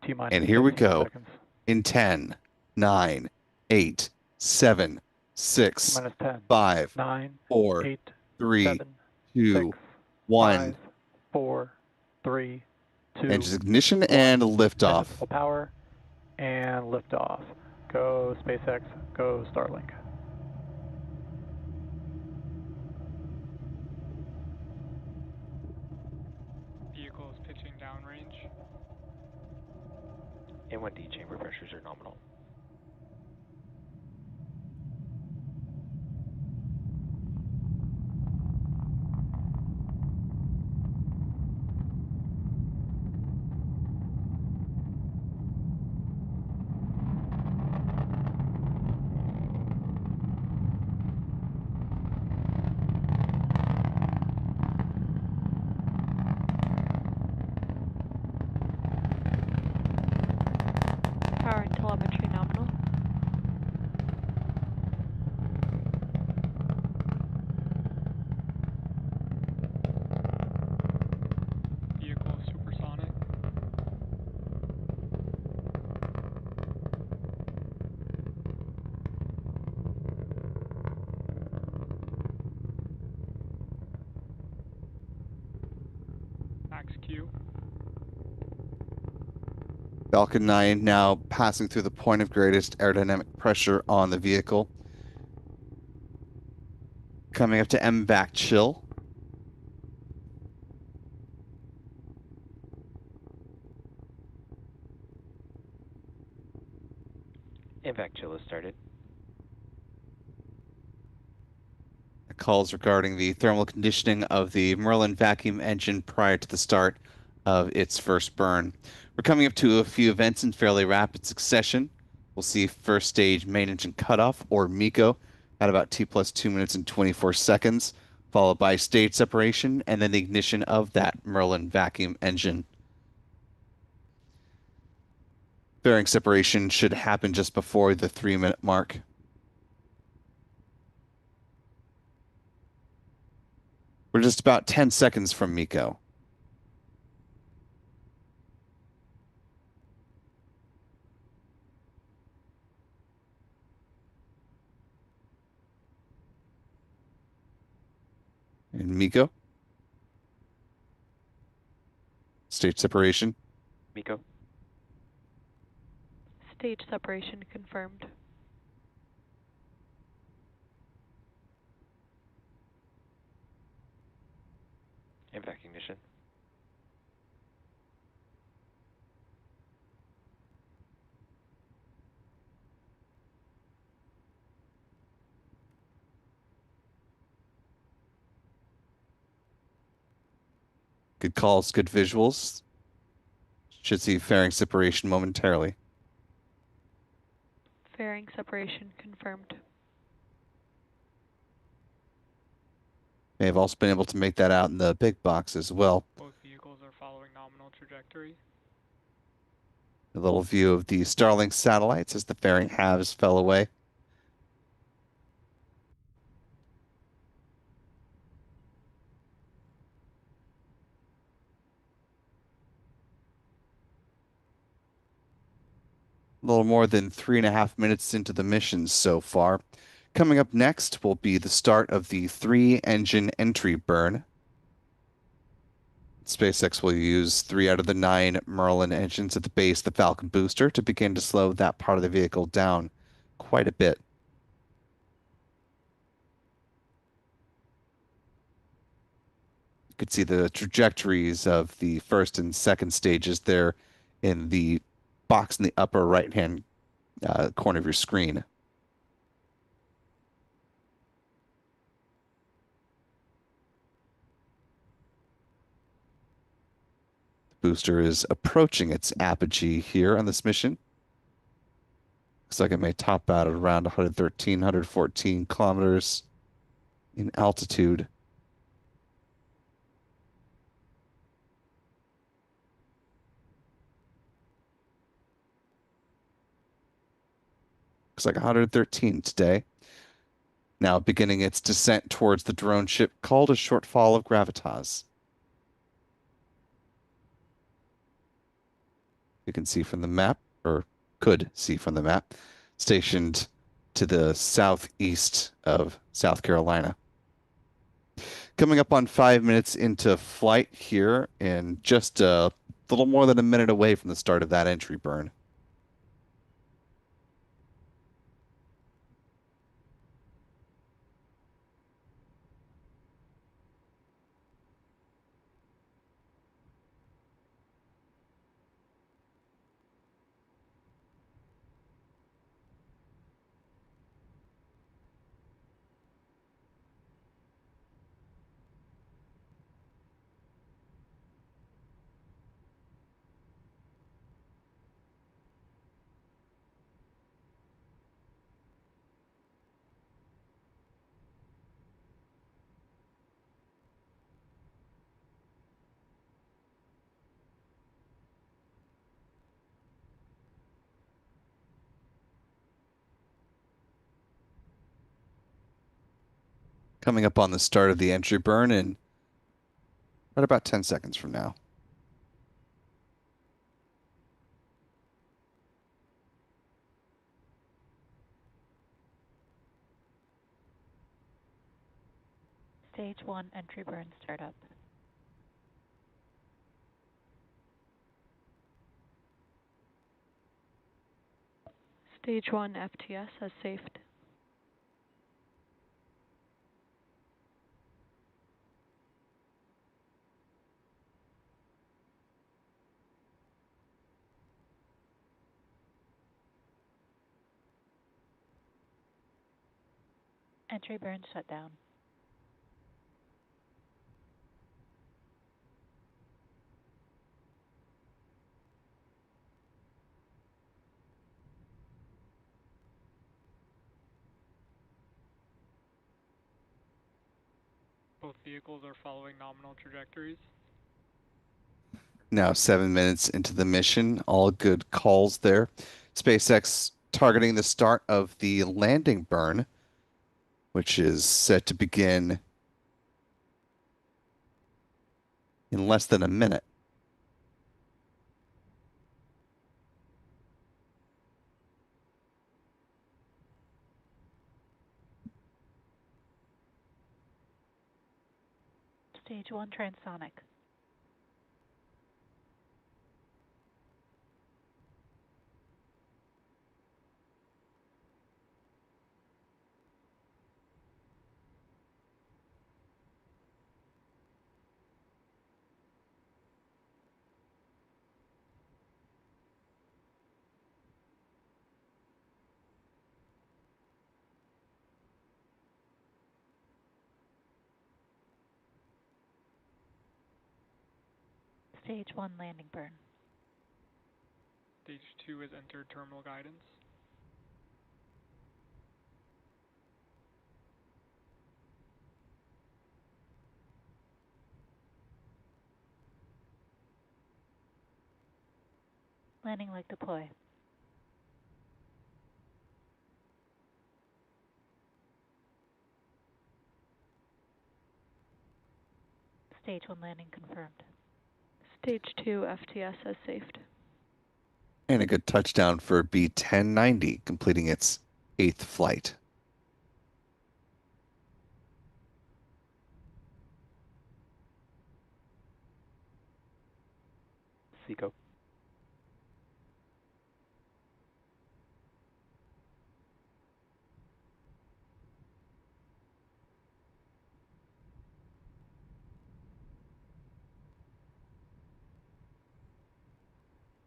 T minus And here we 15 go. seconds. In 10, 9, 8, 7, 6, T minus 10, 5, 9, 4, 8, 3, 7, 2, 6, 1. 5, 4, 3, 2, And just ignition 1. and liftoff. Ignition, full power and liftoff. Go SpaceX. Go Starlink. Vehicle is pitching downrange. A1D chamber pressures are nominal. Power and telemetry nominal. Vehicle is supersonic. Max Q. Falcon 9 now passing through the point of greatest aerodynamic pressure on the vehicle. Coming up to MVAC chill. MVAC chill has started. Calls regarding the thermal conditioning of the Merlin vacuum engine prior to the start of its first burn. We're coming up to a few events in fairly rapid succession. We'll see first stage main engine cutoff, or MECO, at about T plus 2 minutes and 24 seconds, followed by stage separation and then the ignition of that Merlin vacuum engine. Fairing separation should happen just before the 3-minute mark. We're just about 10 seconds from MECO. And MECO. Stage separation. MECO. Stage separation confirmed. MVAC ignition. Good calls, good visuals. Should see fairing separation momentarily. Fairing separation confirmed. May have also been able to make that out in the big box as well. Both vehicles are following nominal trajectory. A little view of the Starlink satellites as the fairing halves fell away. A little more than 3.5 minutes into the mission so far. Coming up next will be the start of the 3-engine entry burn. SpaceX will use 3 out of the 9 Merlin engines at the base of the Falcon booster to begin to slow that part of the vehicle down quite a bit. You could see the trajectories of the first and second stages there in the box in the upper right-hand corner of your screen. The booster is approaching its apogee here on this mission. Looks like it may top out at around 113, 114 kilometers in altitude. Looks like 113 today. Now beginning its descent towards the drone ship called a shortfall of gravitas. You can see from the map, or could see from the map, stationed to the southeast of South Carolina. Coming up on 5 minutes into flight here, and just a little more than a minute away from the start of that entry burn. Coming up on the start of the entry burn in right about 10 seconds from now. Stage 1 entry burn startup. Stage 1 FTS has safed. Entry burn shut down. Both vehicles are following nominal trajectories. Now 7 minutes into the mission, all good calls there. SpaceX targeting the start of the landing burn, which is set to begin in less than a minute. Stage 1 transonic. Stage 1 landing burn. Stage 2 has entered terminal guidance. Landing leg deploy. Stage 1 landing confirmed. Stage 2 FTS has safed. And a good touchdown for B-1090, completing its 8th flight. Seco.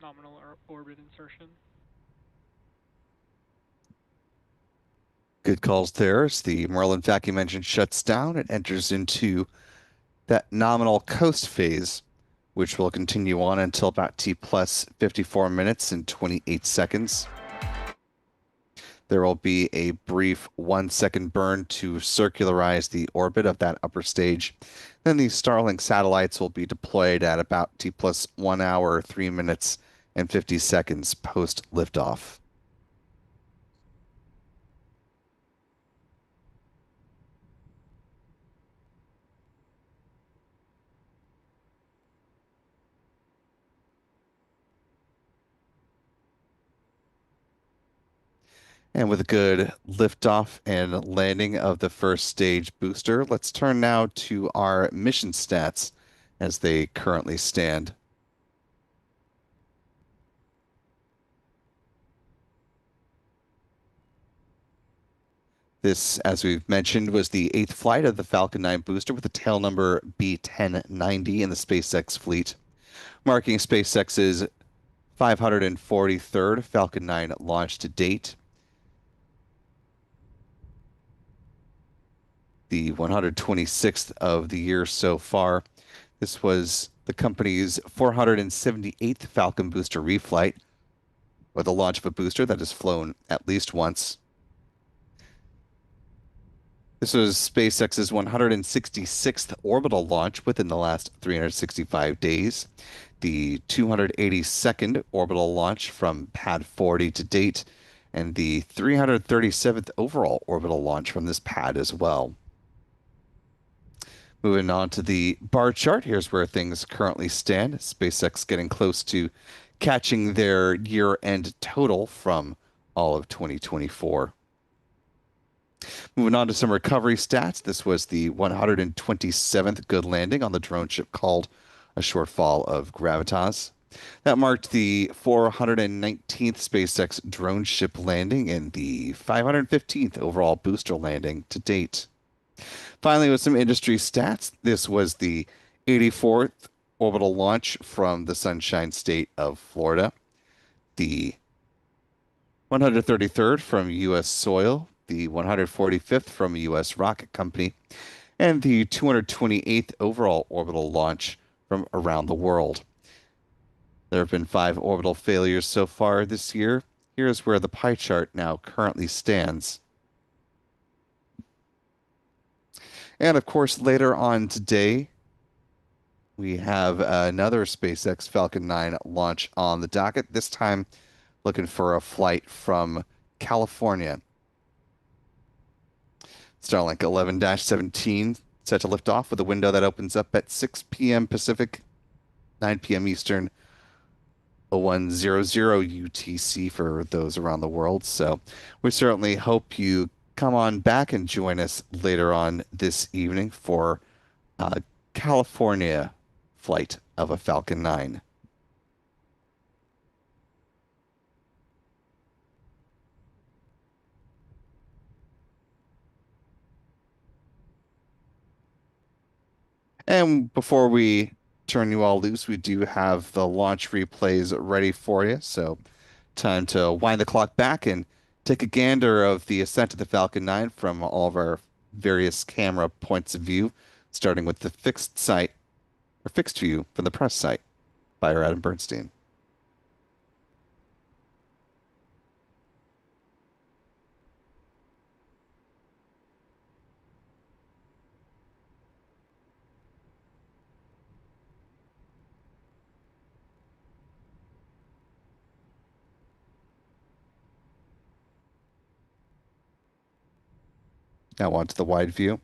Nominal orbit insertion. Good calls there as the Merlin vacuum engine shuts down. It enters into that nominal coast phase, which will continue on until about T plus 54 minutes and 28 seconds. There will be a brief 1 second burn to circularize the orbit of that upper stage. Then the Starlink satellites will be deployed at about T plus 1 hour, 3 minutes, and 50 seconds post liftoff. And with a good liftoff and landing of the first stage booster, let's turn now to our mission stats as they currently stand. This, as we've mentioned, was the 8th flight of the Falcon 9 booster with the tail number B1090 in the SpaceX fleet, marking SpaceX's 543rd Falcon 9 launch to date. The 126th of the year so far. This was the company's 478th Falcon booster reflight, or the launch of a booster that has flown at least once. This was SpaceX's 166th orbital launch within the last 365 days, the 282nd orbital launch from Pad 40 to date, and the 337th overall orbital launch from this pad as well. Moving on to the bar chart, here's where things currently stand. SpaceX getting close to catching their year-end total from all of 2024. Moving on to some recovery stats. This was the 127th good landing on the drone ship called a shortfall of gravitas. That marked the 419th SpaceX drone ship landing and the 515th overall booster landing to date. Finally, with some industry stats, this was the 84th orbital launch from the Sunshine State of Florida, the 133rd from U.S. soil, the 145th from a U.S. rocket company, and the 228th overall orbital launch from around the world. There have been 5 orbital failures so far this year. Here's where the pie chart now currently stands. And of course, later on today, we have another SpaceX Falcon 9 launch on the docket, this time looking for a flight from California. Starlink 11-17 set to lift off with a window that opens up at 6 p.m. Pacific, 9 p.m. Eastern, 0100 UTC for those around the world. So we certainly hope you come on back and join us later on this evening for a California flight of a Falcon 9. And before we turn you all loose, we do have the launch replays ready for you. So time to wind the clock back and take a gander of the ascent of the Falcon 9 from all of our various camera points of view, starting with the fixed site, or fixed view from the press site by Adam Bernstein. Now on to the wide view.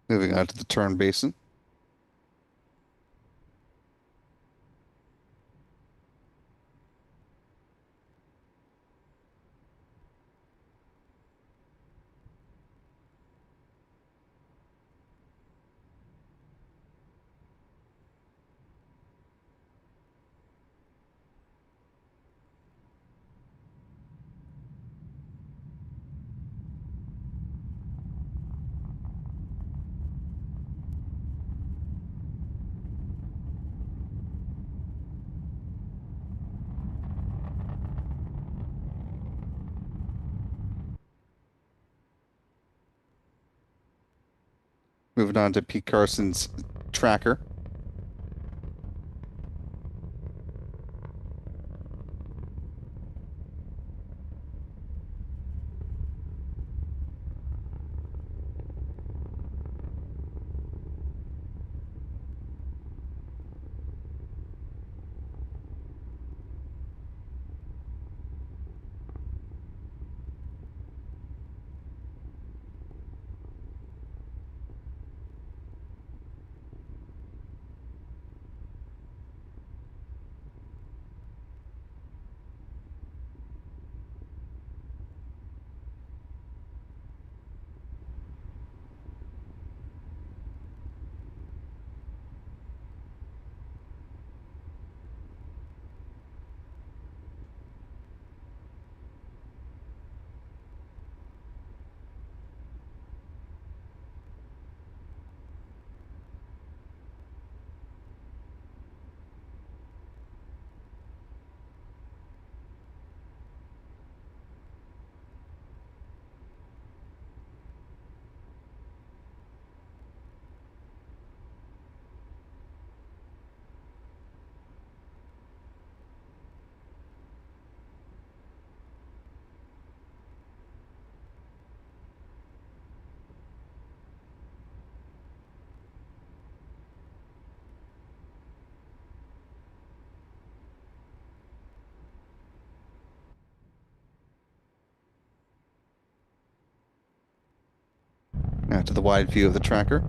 Moving on to the turn basin. Moving on to Pete Carson's tracker. Now to the wide view of the tracker.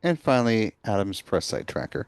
And finally, Adam's press site tracker.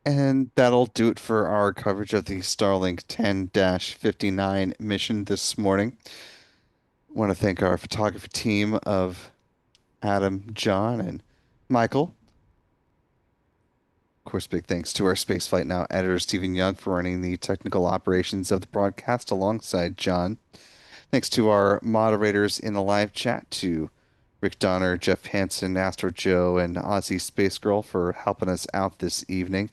And that'll do it for our coverage of the Starlink 10-59 mission this morning. I want to thank our photography team of Adam, John, and Michael. Of course, big thanks to our Spaceflight Now editor, Stephen Young, for running the technical operations of the broadcast alongside John. Thanks to our moderators in the live chat, to Rick Donner, Jeff Hansen, Astro Joe, and Aussie Space Girl for helping us out this evening.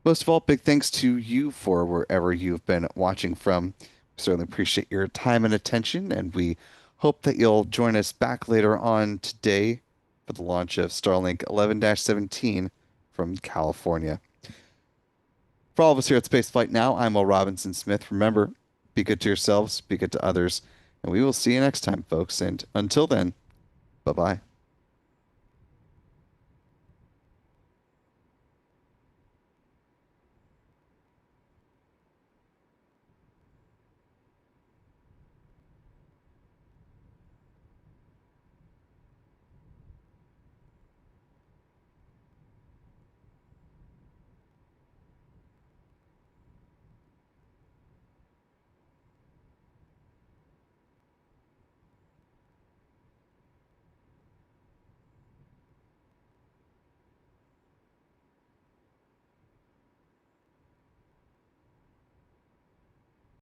Most of all, big thanks to you for wherever you've been watching from. We certainly appreciate your time and attention, and we hope that you'll join us back later on today for the launch of Starlink 11-17 from California. For all of us here at Spaceflight Now, I'm Will Robinson Smith. Remember, be good to yourselves, be good to others, and we will see you next time, folks. And until then, Bye-bye.